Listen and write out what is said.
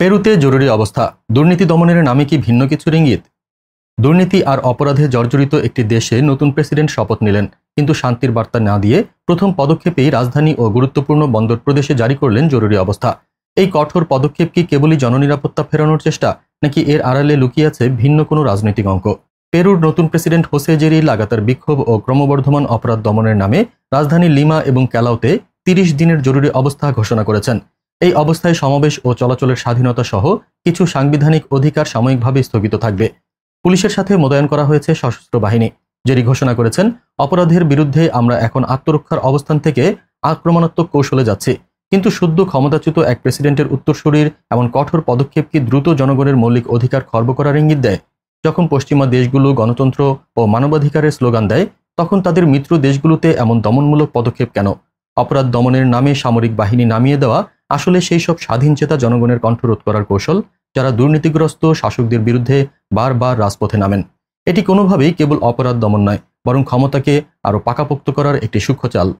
পেরুতে জরুরি অবস্থা। দুর্নীতি দমনের নামে কি ভিন্ন কিছুর ইঙ্গিত? দুর্নীতি আর অপরাধে জর্জরিত একটি দেশে নতুন প্রেসিডেন্ট শপথ নিলেন, কিন্তু শান্তির বার্তা না দিয়ে প্রথম পদক্ষেপেই রাজধানী ও গুরুত্বপূর্ণ বন্দর প্রদেশে জারি করলেন জরুরি অবস্থা। এই কঠোর পদক্ষেপ কি কেবলই জননিরাপত্তা ফেরানোর চেষ্টা, নাকি এর আড়ালে লুকিয়ে আছে ভিন্ন কোনো রাজনৈতিক অঙ্ক? পেরুর নতুন প্রেসিডেন্ট হোসে জেরি লাগাতার বিক্ষোভ ও ক্রমবর্ধমান অপরাধ দমনের নামে রাজধানী লিমা এবং ক্যালাউতে ৩০ দিনের জরুরি অবস্থা ঘোষণা করেছেন। এই অবস্থায় সমাবেশ ও চলাচলের স্বাধীনতা সহ কিছু সাংবিধানিক অধিকার সাময়িকভাবে স্থগিত থাকবে। পুলিশের সাথে মোতায়েন করা হয়েছে সশস্ত্র বাহিনী। জেরি ঘোষণা করেছেন, অপরাধের বিরুদ্ধে আমরা এখন আত্মরক্ষার অবস্থান থেকে আক্রমণাত্মক কৌশলে যাচ্ছি। কিন্তু সদ্য ক্ষমতাচ্যুত এক প্রেসিডেন্টের উত্তরসূরির এমন কঠোর পদক্ষেপ কি দ্রুত জনগণের মৌলিক অধিকার খর্ব করার ইঙ্গিত দেয়? যখন পশ্চিমা দেশগুলো গণতন্ত্র ও মানবাধিকারের স্লোগান দেয়, তখন তাদের মিত্র দেশগুলোতে এমন দমনমূলক পদক্ষেপ কেন? অপরাধ দমনের নামে সামরিক বাহিনী নামিয়ে দেওয়া আসলে সেই সব স্বাধীনচেতা জনগণের কণ্ঠরোধ করার কৌশল, যারা দুর্নীতিগ্রস্ত শাসকদের বিরুদ্ধে বারবার রাজপথে নামেন। এটি কোনোভাবেই কেবল অপরাধ দমন নয়, বরং ক্ষমতাকে আরও পাকাপোক্ত করার একটি সূক্ষ্ম চাল।